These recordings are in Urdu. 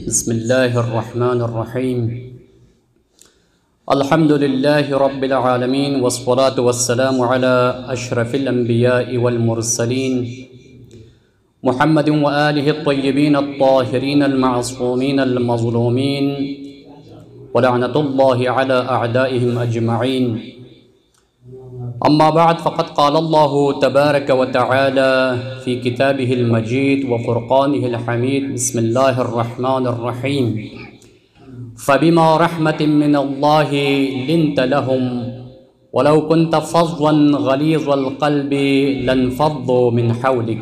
بسم الله الرحمن الرحيم. الحمد لله رب العالمين والصلاة والسلام على أشرف الأنبياء والمرسلين محمد وآله الطيبين الطاهرين المعصومين المظلومين ولعنة الله على أعدائهم أجمعين. أما بعد، فقد قال الله تبارك وتعالى في كتابه المجيد وفرقانه الحميد: بسم الله الرحمن الرحيم. فبما رحمة من الله لنت لهم ولو كنت فظا غليظ القلب لانفضوا من حولك.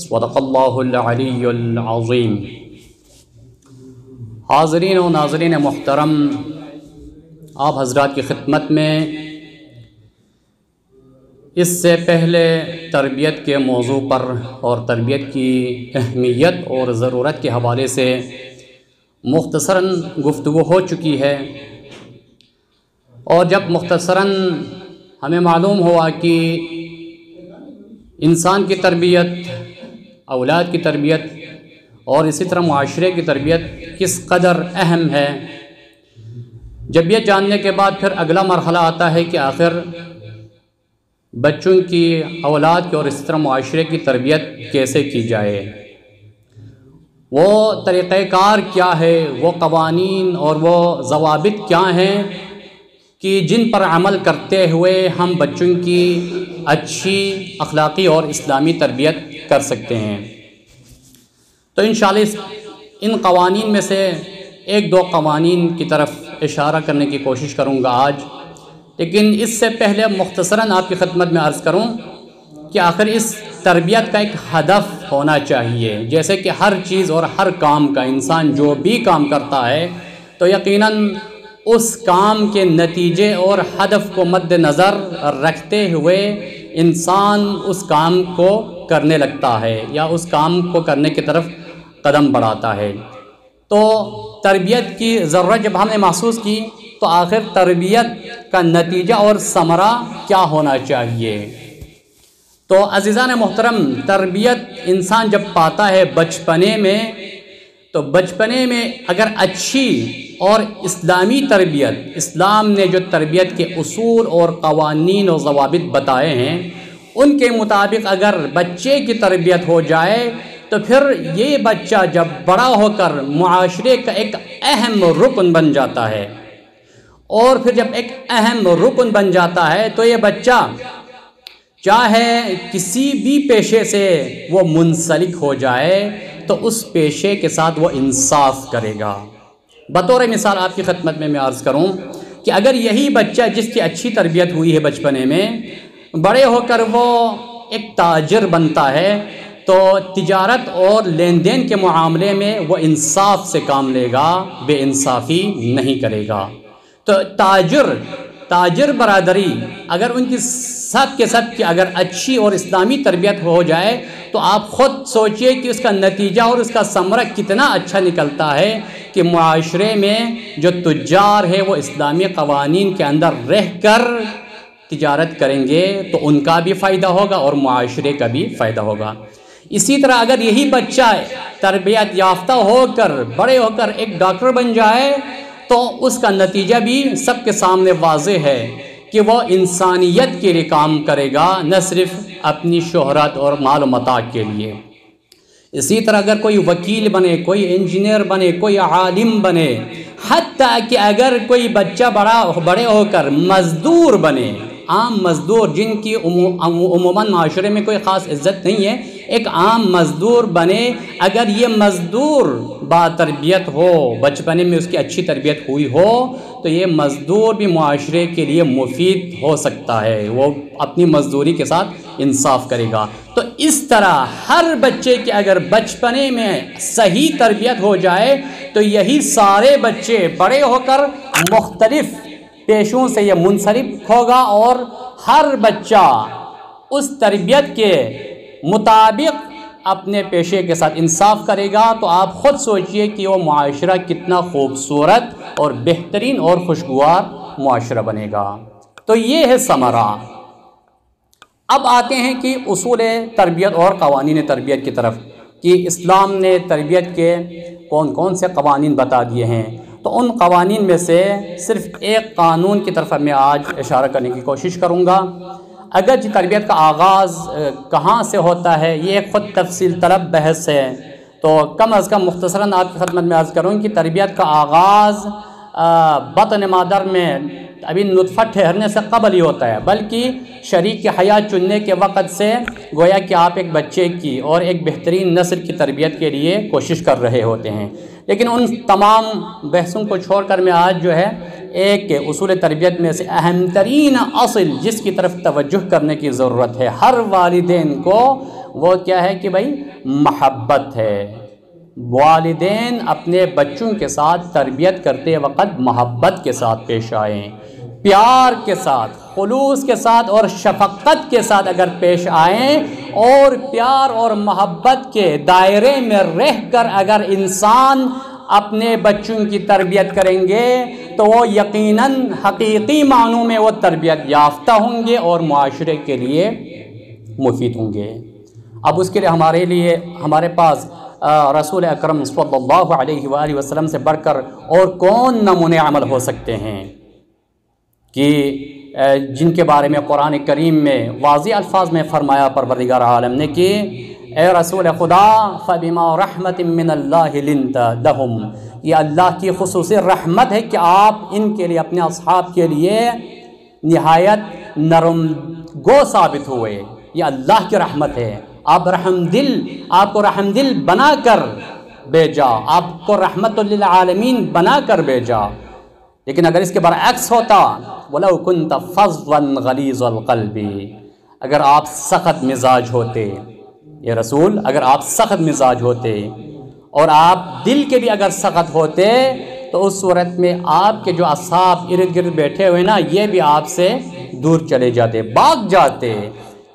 صدق الله العلي العظيم. حاضرین و ناظرین محترم، آپ حضرات کی خدمت میں اس سے پہلے تربیت کے موضوع پر اور تربیت کی اہمیت اور ضرورت کے حوالے سے مختصراً گفتگو ہو چکی ہے، اور جب مختصراً ہمیں معلوم ہوا کہ انسان کی تربیت، اولاد کی تربیت اور اسی طرح معاشرے کی تربیت کس قدر اہم ہے، جب یہ جاننے کے بعد پھر اگلا مرحلہ آتا ہے کہ آخر بچوں کی، اولاد کی اور اسی طرح معاشرے کی تربیت کیسے کی جائے، وہ طریقہ کار کیا ہے، وہ قوانین اور وہ ضوابط کیا ہیں کہ جن پر عمل کرتے ہوئے ہم بچوں کی اچھی اخلاقی اور اسلامی تربیت کر سکتے ہیں. تو انشاءاللہ ان قوانین میں سے ایک دو قوانین کی طرف اشارہ کرنے کی کوشش کروں گا آج، لیکن اس سے پہلے مختصراً آپ کی خدمت میں عرض کروں کہ آخر اس تربیت کا ایک ہدف ہونا چاہیے. جیسے کہ ہر چیز اور ہر کام کا، انسان جو بھی کام کرتا ہے تو یقیناً اس کام کے نتیجے اور ہدف کو مد نظر رکھتے ہوئے انسان اس کام کو کرنے لگتا ہے یا اس کام کو کرنے کی طرف قدم بڑھاتا ہے. تو تربیت کی ضرورت جب ہم نے محسوس کی تو آخر تربیت کا نتیجہ اور ثمرہ کیا ہونا چاہیے. تو عزیزان محترم، تربیت انسان جب پاتا ہے بچپنے میں، تو بچپنے میں اگر اچھی اور اسلامی تربیت، اسلام نے جو تربیت کے اصول اور قوانین و ضوابط بتائے ہیں ان کے مطابق اگر بچے کی تربیت ہو جائے تو پھر یہ بچہ جب بڑا ہو کر معاشرے کا ایک اہم رکن بن جاتا ہے، اور پھر جب ایک اہم رکن بن جاتا ہے تو یہ بچہ چاہے کسی بھی پیشے سے وہ منسلک ہو جائے تو اس پیشے کے ساتھ وہ انصاف کرے گا. بطور مثال آپ کی خدمت میں عرض کروں کہ اگر یہی بچہ جس کی اچھی تربیت ہوئی ہے بچپنے میں، بڑے ہو کر وہ ایک تاجر بنتا ہے تو تجارت اور لین دین کے معاملے میں وہ انصاف سے کام لے گا، بے انصافی نہیں کرے گا. تو تاجر برادری اگر ان کی سب کے سب کی اگر اچھی اور اسلامی تربیت ہو جائے تو آپ خود سوچئے کہ اس کا نتیجہ اور اس کا ثمرہ کتنا اچھا نکلتا ہے کہ معاشرے میں جو تجار ہے وہ اسلامی قوانین کے اندر رہ کر تجارت کریں گے تو ان کا بھی فائدہ ہوگا اور معاشرے کا بھی فائدہ ہوگا. اسی طرح اگر یہی بچہ تربیت یافتہ ہو کر بڑے ہو کر ایک ڈاکٹر بن جائے تو اس کا نتیجہ بھی سب کے سامنے واضح ہے کہ وہ انسانیت کے لیے کام کرے گا، نہ صرف اپنی شہرت اور مال و متاع کے لیے. اسی طرح اگر کوئی وکیل بنے، کوئی انجینئر بنے، کوئی عالم بنے، حتیٰ کہ اگر کوئی بچہ بڑے ہو کر مزدور بنے، عام مزدور جن کی عموماً معاشرے میں کوئی خاص عزت نہیں ہے، ایک عام مزدور بنے، اگر یہ مزدور با تربیت ہو، بچپنے میں اس کی اچھی تربیت ہوئی ہو تو یہ مزدور بھی معاشرے کے لیے مفید ہو سکتا ہے، وہ اپنی مزدوری کے ساتھ انصاف کرے گا. تو اس طرح ہر بچے کی اگر بچپنے میں صحیح تربیت ہو جائے تو یہی سارے بچے بڑے ہو کر مختلف پیشوں سے یہ منسلک ہوگا اور ہر بچہ اس تربیت کے مطابق اپنے پیشے کے ساتھ انصاف کرے گا. تو آپ خود سوچئے کہ وہ معاشرہ کتنا خوبصورت اور بہترین اور خوشگوار معاشرہ بنے گا. تو یہ ہے ثمرہ. اب آتے ہیں کہ اصول تربیت اور قوانین تربیت کی طرف کہ اسلام نے تربیت کے کون کون سے قوانین بتا دیے ہیں، تو ان قوانین میں سے صرف ایک قانون کی طرف میں آج اشارہ کرنے کی کوشش کروں گا۔ اگرچہ تربیت کا آغاز کہاں سے ہوتا ہے یہ ایک خود تفصیل طلب بحث ہے، تو کم از کم مختصراً آپ کی خدمت میں عرض کروں کہ تربیت کا آغاز بطن مادر میں ابھی نطفہ ٹھہرنے سے قبل ہی ہوتا ہے، بلکہ شریک کی حیات چننے کے وقت سے گویا کہ آپ ایک بچے کی اور ایک بہترین نسل کی تربیت کے لیے کوشش کر رہے ہوتے ہیں۔ لیکن ان تمام بحثوں کو چھوڑ کر میں آج جو ہے ایک اصول تربیت میں سے اہم ترین اصل جس کی طرف توجہ کرنے کی ضرورت ہے ہر والدین کو، وہ کیا ہے کہ بھائی محبت ہے۔ والدین اپنے بچوں کے ساتھ تربیت کرتے وقت محبت کے ساتھ پیش آئیں، پیار کے ساتھ، خلوص کے ساتھ اور شفقت کے ساتھ اگر پیش آئیں، اور پیار اور محبت کے دائرے میں رہ کر اگر انسان اپنے بچوں کی تربیت کریں گے تو وہ یقیناً حقیقی معنوں میں وہ تربیت یافتہ ہوں گے اور معاشرے کے لیے مفید ہوں گے۔ اب اس کے لیے ہمارے پاس رسول اکرم صلی اللہ علیہ وآلہ وسلم سے بڑھ کر اور کون نمونے عمل ہو سکتے ہیں کہ جن کے بارے میں قرآن کریم میں واضح الفاظ میں فرمایا پروردگار عالم نے کہ اے رسول خدا فبما رحمت من اللہ لنت لہم، یہ اللہ کی خصوصی رحمت ہے کہ آپ ان کے لیے اپنے اصحاب کے لیے نہایت نرم گو ثابت ہوئے، یہ اللہ کی رحمت ہے۔ آپ کو رحم دل بنا کر بھیجا، آپ کو رحمت للعالمین بنا کر بھیجا۔ لیکن اگر اس کے برعکس ہوتا وَلَوْ كُنْتَ فَظًّا غَلِيظَ الْقَلْبِ، اگر آپ سخت مزاج ہوتے، یہ رسول اگر آپ سخت مزاج ہوتے اور آپ دل کے بھی اگر سخت ہوتے تو اس صورت میں آپ کے جو اصحاب ارد گرد بیٹھے ہوئے نا یہ بھی آپ سے دور چلے جاتے، بھاگ جاتے۔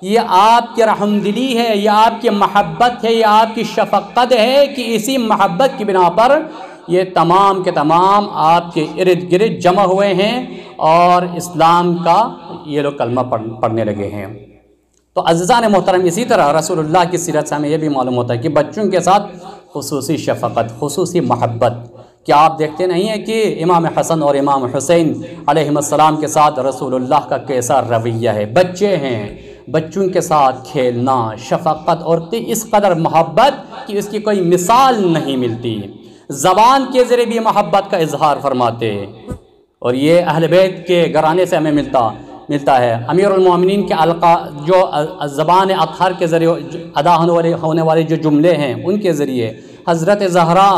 یہ آپ کی رحم دلی ہے، یہ آپ کی محبت ہے، یہ آپ کی شفقت ہے کہ اسی محبت کی بنا پر یہ تمام کے تمام آپ کے ارد گرد جمع ہوئے ہیں اور اسلام کا یہ لوگ کلمہ پڑھنے لگے ہیں۔ تو عزیزان محترم، اسی طرح رسول اللہ کی سیرت سے ہمیں یہ بھی معلوم ہوتا ہے کہ بچوں کے ساتھ خصوصی شفقت، خصوصی محبت، کیا آپ دیکھتے نہیں ہیں کہ امام حسن اور امام حسین علیہ السلام کے ساتھ رسول اللہ کا کیسا رویہ ہے؟ بچے ہیں، بچوں کے ساتھ کھیلنا، شفقت اور اس قدر محبت کہ اس کی کوئی مثال نہیں ملتی، زبان کے ذریعے بھی محبت کا اظہار فرماتے، اور یہ اہل بیت کے گھرانے سے ہمیں ملتا ہے۔ امیر المومنین کے جو زبان اطہر کے ذریعے ادا ہونے والے جو جملے ہیں ان کے ذریعے حضرت زہرا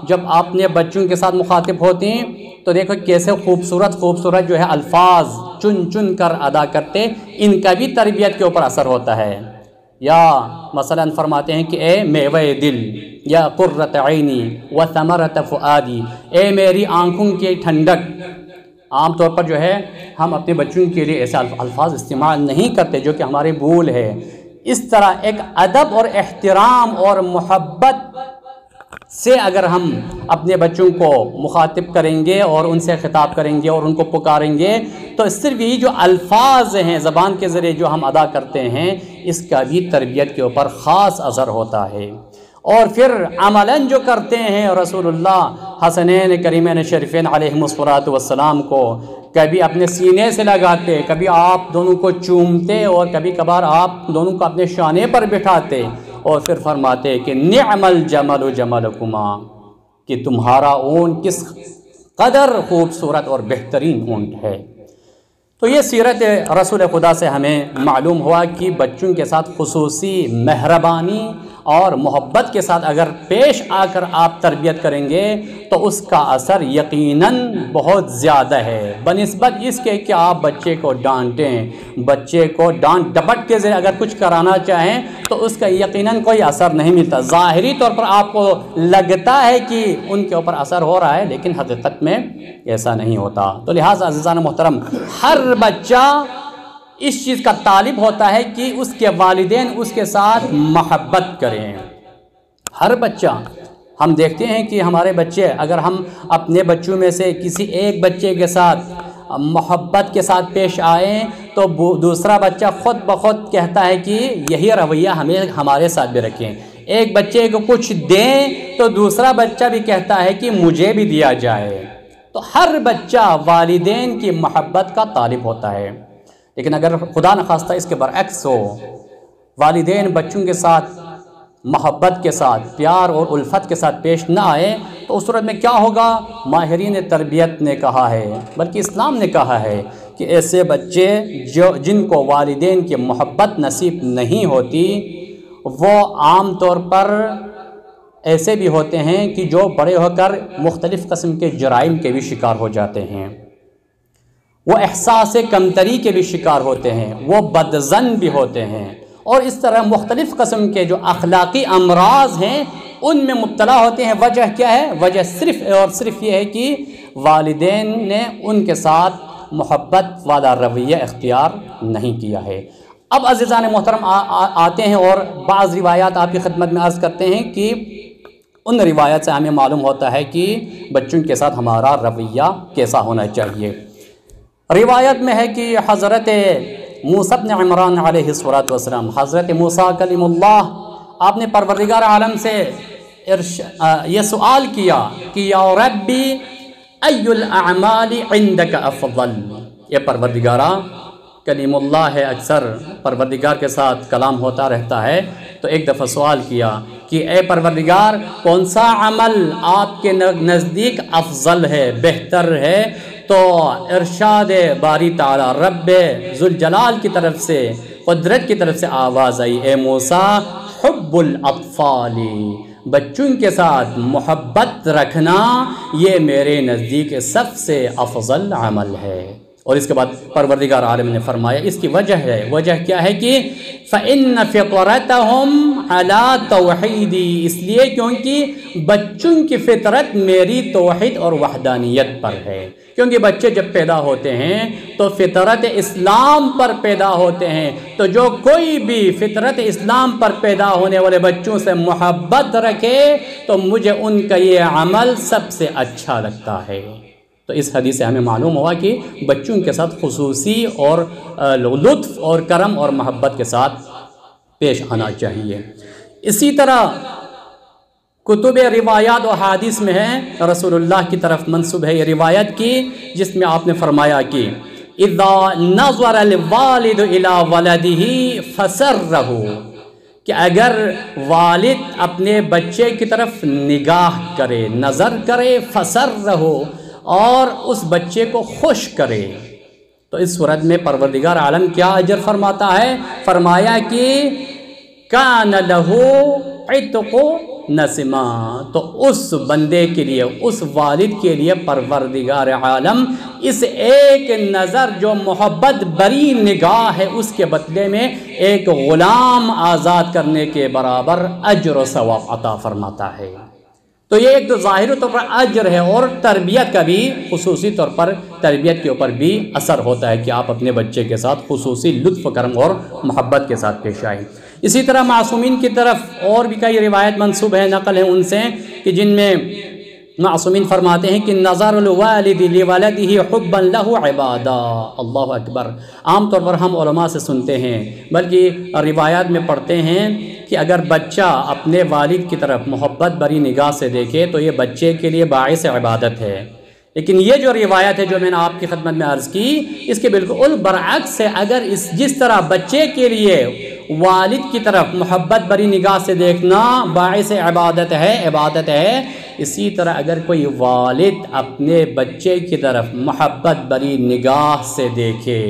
جب اپنے بچوں کے ساتھ مخاطب ہوتی ہیں تو دیکھو کیسے خوبصورت جو ہے الفاظ چن کر ادا کرتے، ان کا بھی تربیت کے اوپر اثر ہوتا ہے۔ یا مثلا فرماتے ہیں کہ اے میوہ دل، یا قرۃ عینی و ثمرۃ فؤادی، اے میری آنکھوں کی ٹھنڈک۔ عام طور پر جو ہے ہم اپنے بچوں کے لیے ایسے الفاظ استعمال نہیں کرتے جو کہ ہماری بھول ہے۔ اس طرح ایک ادب اور احترام اور محبت سے اگر ہم اپنے بچوں کو مخاطب کریں گے اور ان سے خطاب کریں گے اور ان کو پکاریں گے تو صرف یہ جو الفاظ ہیں زبان کے ذریعے جو ہم ادا کرتے ہیں اس کا بھی تربیت کے اوپر خاص اثر ہوتا ہے۔ اور پھر عملاً جو کرتے ہیں رسول اللہ حسنین کریمین شریفین علیہم الصلاۃ والسلام کو کبھی اپنے سینے سے لگاتے، کبھی آپ دونوں کو چومتے اور کبھی کبھار آپ دونوں کو اپنے شانے پر بٹھاتے اور پھر فرماتے کہ نعم الجمل جملکما، کہ تمہارا اونٹ کس قدر خوبصورت اور بہترین اونٹ ہے۔ تو یہ سیرت رسول خدا سے ہمیں معلوم ہوا کہ بچوں کے ساتھ خصوصی مہربانی اور محبت کے ساتھ اگر پیش آ کر آپ تربیت کریں گے تو اس کا اثر یقیناً بہت زیادہ ہے، بنسبت اس کے کہ آپ بچے کو ڈانٹیں، بچے کو ڈانٹ ڈپٹ کے ذریعے اگر کچھ کرانا چاہیں تو اس کا یقیناً کوئی اثر نہیں ملتا۔ ظاہری طور پر آپ کو لگتا ہے کہ ان کے اوپر اثر ہو رہا ہے لیکن حقیقت میں ایسا نہیں ہوتا۔ تو لہٰذا عزیزان محترم، ہر بچہ اس چیز کا طالب ہوتا ہے کہ اس کے والدین اس کے ساتھ محبت کریں۔ ہر بچہ، ہم دیکھتے ہیں کہ ہمارے بچے، اگر ہم اپنے بچوں میں سے کسی ایک بچے کے ساتھ محبت کے ساتھ پیش آئیں تو دوسرا بچہ خود بخود کہتا ہے کہ یہی رویہ ہمارے ساتھ بھی رکھیں۔ ایک بچے کو کچھ دیں تو دوسرا بچہ بھی کہتا ہے کہ مجھے بھی دیا جائے۔ تو ہر بچہ والدین کی محبت کا طالب ہوتا ہے، لیکن اگر خدا نخواستہ اس کے برعکس ہو، والدین بچوں کے ساتھ محبت کے ساتھ، پیار اور الفت کے ساتھ پیش نہ آئے تو اس صورت میں کیا ہوگا؟ ماہرین تربیت نے کہا ہے، بلکہ اسلام نے کہا ہے کہ ایسے بچے جن کو والدین کی محبت نصیب نہیں ہوتی، وہ عام طور پر ایسے بھی ہوتے ہیں کہ جو بڑے ہو کر مختلف قسم کے جرائم کے بھی شکار ہو جاتے ہیں، وہ احساس کمتری کے بھی شکار ہوتے ہیں، وہ بدظن بھی ہوتے ہیں، اور اس طرح مختلف قسم کے جو اخلاقی امراض ہیں ان میں مبتلا ہوتے ہیں۔ وجہ کیا ہے؟ وجہ صرف اور صرف یہ ہے کہ والدین نے ان کے ساتھ محبت والا رویہ اختیار نہیں کیا ہے۔ اب عزیزان محترم آتے ہیں اور بعض روایات آپ کی خدمت میں عرض کرتے ہیں کہ ان روایات سے ہمیں معلوم ہوتا ہے کہ بچوں کے ساتھ ہمارا رویہ کیسا ہونا چاہیے۔ روایت میں ہے کہ حضرت موسیٰ بن عمران علیہ السلام، حضرت موسیٰ کلیم اللہ، آپ نے پروردگار عالم سے یہ سوال کیا کہ یا ربی ای الاعمال عندک افضل۔ یہ پروردگارہ کلیم اللہ ہے، اکثر پروردگار کے ساتھ کلام ہوتا رہتا ہے، تو ایک دفعہ سوال کیا کہ اے پروردگار کون سا عمل آپ کے نزدیک افضل ہے، بہتر ہے؟ تو ارشاد باری تعالی رب ذوالجلال کی طرف سے، قدرت کی طرف سے آواز آئی، اے موسیٰ حب الاطفال، بچوں کے ساتھ محبت رکھنا یہ میرے نزدیک سب سے افضل عمل ہے۔ اور اس کے بعد پروردگار عالم نے فرمایا اس کی وجہ ہے، وجہ کیا ہے کہ فَإِنَّ فِطْرَتَهُمْ عَلَىٰ تَوْحِيدِ، اس لیے کیونکہ بچوں کی فطرت میری توحید اور وحدانیت پر ہے۔ کیونکہ بچے جب پیدا ہوتے ہیں تو فطرت اسلام پر پیدا ہوتے ہیں، تو جو کوئی بھی فطرت اسلام پر پیدا ہونے والے بچوں سے محبت رکھے تو مجھے ان کا یہ عمل سب سے اچھا لگتا ہے۔ تو اس حدیث سے ہمیں معلوم ہوا کہ بچوں کے ساتھ خصوصی اور لطف اور کرم اور محبت کے ساتھ پیش آنا چاہیے۔ اسی طرح کتب روایات و حدیث میں ہے، رسول اللہ کی طرف منسوب ہے یہ روایت کی، جس میں آپ نے فرمایا کہ اذا نظر الوالد الى ولده فسره، کہ اگر والد اپنے بچے کی طرف نگاہ کرے، نظر کرے، فسره، اور اس بچے کو خوش کرے، تو اس صورت میں پروردگار عالم کیا اجر فرماتا ہے؟ فرمایا کہ کان لہ عتق نسما، تو اس بندے کے لیے، اس والد کے لیے پروردگار عالم اس ایک نظر جو محبت بری نگاہ ہے اس کے بدلے میں ایک غلام آزاد کرنے کے برابر اجر و ثواب عطا فرماتا ہے۔ تو یہ ایک تو ظاہر طور پر اجر ہے، اور تربیت کا بھی خصوصی طور پر تربیت کے اوپر بھی اثر ہوتا ہے کہ آپ اپنے بچے کے ساتھ خصوصی لطف کرم اور محبت کے ساتھ پیش آئیں۔ اسی طرح معصومین کی طرف اور بھی کئی روایت منسوب ہے، نقل ہے ان سے، کہ جن میں معصومین فرماتے ہیں کہ نظر الوالد لولدہ حبا لہ عبادہ، اللہ اکبر۔ عام طور پر ہم علماء سے سنتے ہیں، بلکہ روایات میں پڑھتے ہیں کہ اگر بچہ اپنے والد کی طرف محبت بری نگاہ سے دیکھے تو یہ بچے کے لیے باعث عبادت ہے۔ لیکن یہ جو روایت ہے جو میں نے آپ کی خدمت میں عرض کی، اس کے بالکل برعکس ہے۔ اگر جس طرح بچے کے لیے والد کی طرف محبت بری نگاہ سے دیکھنا باعث عبادت ہے، اسی طرح اگر کوئی والد اپنے بچے کی طرف محبت بری نگاہ سے دیکھے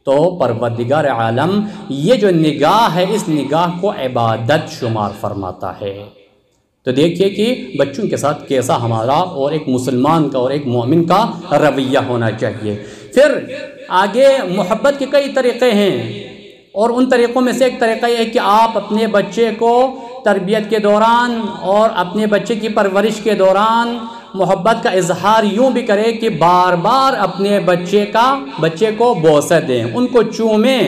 تو پروردگار عالم یہ جو نگاہ ہے اس نگاہ کو عبادت شمار فرماتا ہے۔ تو دیکھیے کہ بچوں کے ساتھ کیسا ہمارا اور ایک مسلمان کا اور ایک مومن کا رویہ ہونا چاہیے۔ پھر آگے محبت کے کئی طریقے ہیں، اور ان طریقوں میں سے ایک طریقہ یہ ہے کہ آپ اپنے بچے کو تربیت کے دوران اور اپنے بچے کی پرورش کے دوران محبت کا اظہار یوں بھی کرے کہ بار بار اپنے بچے کو بوسہ دیں، ان کو چومیں۔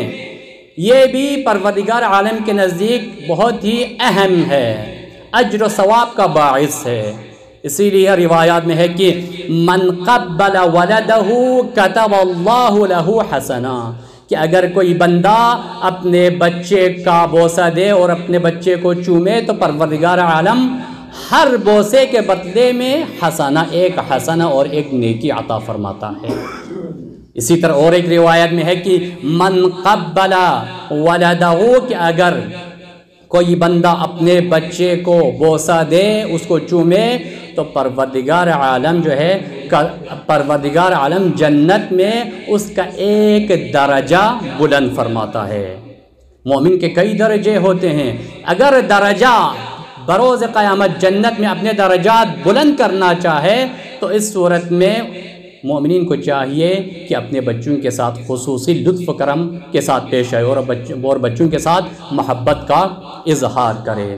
یہ بھی پروردگار عالم کے نزدیک بہت ہی اہم ہے، اجر و ثواب کا باعث ہے۔ اسی لیے روایات میں ہے کہ من قبل ولدہ کتب اللہ لہ حسنہ، کہ اگر کوئی بندہ اپنے بچے کا بوسہ دے اور اپنے بچے کو چومے تو پروردگار عالم ہر بوسے کے بدلے میں ایک حسنہ اور ایک نیکی عطا فرماتا ہے۔ اسی طرح اور ایک روایت میں ہے کہ من قبل ولدہ، کہ اگر کوئی بندہ اپنے بچے کو بوسہ دے، اس کو چومے، تو پروردگار عالم جنت میں اس کا ایک درجہ بلند فرماتا ہے۔ مومن کے کئی درجے ہوتے ہیں، اگر درجہ بروز قیامت جنت میں اپنے درجات بلند کرنا چاہے تو اس صورت میں مومنین کو چاہیے کہ اپنے بچوں کے ساتھ خصوصی لطف و کرم کے ساتھ پیش آئے اور بچوں کے ساتھ محبت کا اظہار کرے۔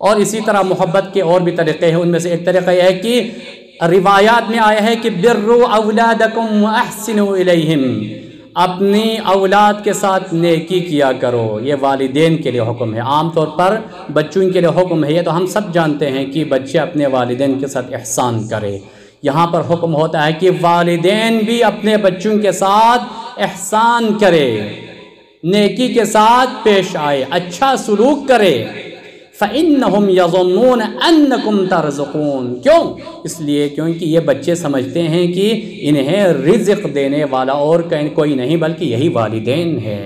اور اسی طرح محبت کے اور بھی طریقے ہیں، ان میں سے ایک طریقہ یہ ہے کہ روایات میں آیا ہے کہ بروا اولادکم واحسنوا الیہم، اپنی اولاد کے ساتھ نیکی کیا کرو۔ یہ والدین کے لیے حکم ہے، عام طور پر بچوں کے لیے حکم ہے، یہ تو ہم سب جانتے ہیں کہ بچے اپنے والدین کے ساتھ احسان کرے۔ یہاں پر حکم ہوتا ہے کہ والدین بھی اپنے بچوں کے ساتھ احسان کرے، نیکی کے ساتھ پیش آئے، اچھا سلوک کرے۔ فَإِنَّهُمْ يَظُنُّونَ أَنَّكُمْ تَرْزُقُونَ، کیوں؟ اس لیے کیونکہ یہ بچے سمجھتے ہیں کہ انہیں رزق دینے والا اور کوئی نہیں بلکہ یہی والدین ہے۔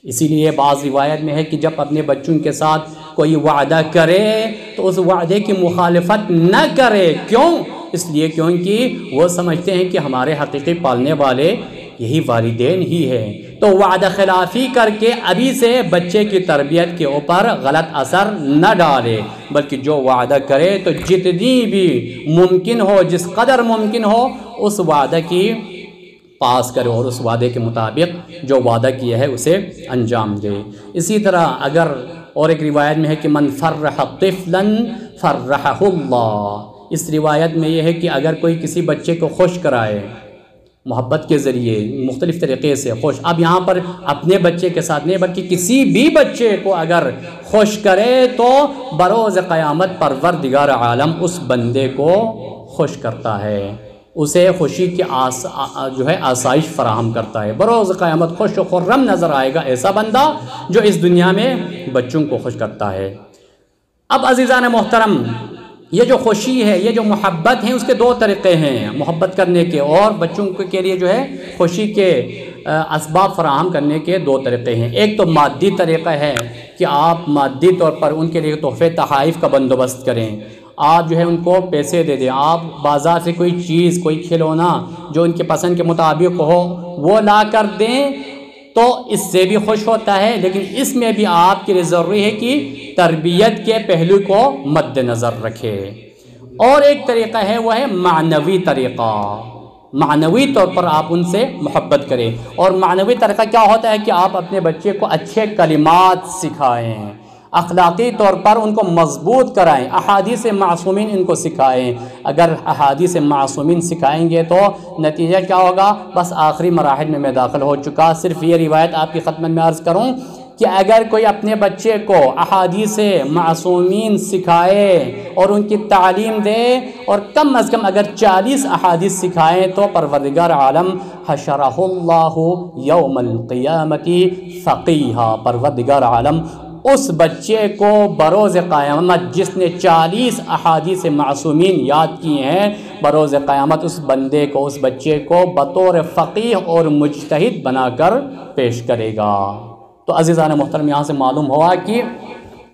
اسی لیے بعض روایت میں ہے کہ جب اپنے بچوں کے ساتھ کوئی وعدہ کرے تو اس وعدے کی مخالفت نہ کرے، کیوں؟ اس لیے کیونکہ وہ سمجھتے ہیں کہ ہمارے حقیقی پالنے والے یہی والدین ہی ہیں۔ تو وعدہ خلافی کر کے ابھی سے بچے کی تربیت کے اوپر غلط اثر نہ ڈالے، بلکہ جو وعدہ کرے تو جتنی بھی ممکن ہو، جس قدر ممکن ہو، اس وعدہ کی پاس کرے اور اس وعدے کے مطابق جو وعدہ کیا ہے اسے انجام دے۔ اسی طرح اگر اور ایک روایت میں ہے کہ من فرح طفلا فرحہ اللہ، اس روایت میں یہ ہے کہ اگر کوئی کسی بچے کو خوش کرائے محبت کے ذریعے مختلف طریقے سے خوش، اب یہاں پر اپنے بچے کے ساتھ نہیں بلکہ کسی بھی بچے کو اگر خوش کرے تو بروز قیامت پروردگار عالم اس بندے کو خوش کرتا ہے، اسے خوشی کی آسائش فراہم کرتا ہے۔ بروز قیامت خوش و خرم نظر آئے گا ایسا بندہ جو اس دنیا میں بچوں کو خوش کرتا ہے۔ اب عزیزان محترم، یہ جو خوشی ہے، یہ جو محبت ہے، اس کے دو طریقے ہیں محبت کرنے کے، اور بچوں کے لیے جو ہے خوشی کے اسباب فراہم کرنے کے دو طریقے ہیں۔ ایک تو مادی طریقہ ہے کہ آپ مادی طور پر ان کے لیے تحفے تحائف کا بندوبست کریں، آپ جو ہے ان کو پیسے دے دیں، آپ بازار سے کوئی چیز، کوئی کھلونا جو ان کے پسند کے مطابق ہو وہ لا کر دیں، تو اس سے بھی خوش ہوتا ہے۔ لیکن اس میں بھی آپ کے لیے ضروری ہے کہ تربیت کے پہلو کو مد نظر رکھے۔ اور ایک طریقہ ہے وہ ہے معنوی طریقہ، معنوی طور پر آپ ان سے محبت کریں۔ اور معنوی طریقہ کیا ہوتا ہے کہ آپ اپنے بچے کو اچھے کلمات سکھائیں، اخلاقی طور پر ان کو مضبوط کرائیں، احادیث معصومین ان کو سکھائیں۔ اگر احادیث معصومین سکھائیں گے تو نتیجہ کیا ہوگا؟ بس آخری مراحل میں داخل ہو چکا، صرف یہ روایت آپ کی خدمت میں عرض کروں کہ اگر کوئی اپنے بچے کو احادیث معصومین سکھائے اور ان کی تعلیم دے اور کم از کم اگر 40 احادیث سکھائیں تو پروردگار عالم حشرہ اللہ یوم القیامت فقیہا، پروردگار عالم اس بچے کو بروز قیامت جس نے 40 احادیث معصومین یاد کی ہیں، بروز قیامت اس بندے کو، اس بچے کو بطور فقیہ اور مجتہد بنا کر پیش کرے گا۔ تو عزیزان محترم، یہاں سے معلوم ہوا کہ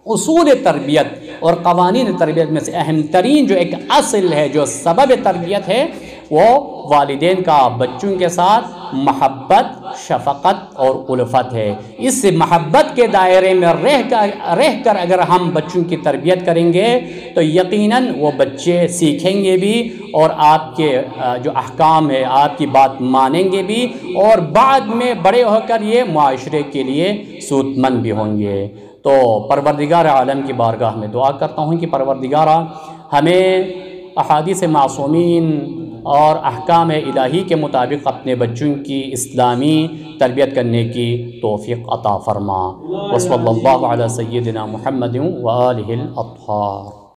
اصول تربیت اور قوانین تربیت میں سے اہم ترین جو ایک اصل ہے، جو سبب تربیت ہے، وہ والدین کا بچوں کے ساتھ محبت، شفقت اور الفت ہے۔ اس محبت کے دائرے میں رہ کر اگر ہم بچوں کی تربیت کریں گے تو یقیناً وہ بچے سیکھیں گے بھی اور آپ کے جو احکام ہے آپ کی بات مانیں گے بھی، اور بعد میں بڑے ہو کر یہ معاشرے کے لیے سود مند بھی ہوں گے۔ تو پروردگار عالم کی بارگاہ میں دعا کرتا ہوں کہ پروردگارہ ہمیں احادیث معصومین اور احکام الہی کے مطابق اپنے بچوں کی اسلامی تربیت کرنے کی توفیق عطا فرما۔ وصلی اللہ علی سیدنا محمد و آلہ الاطہار۔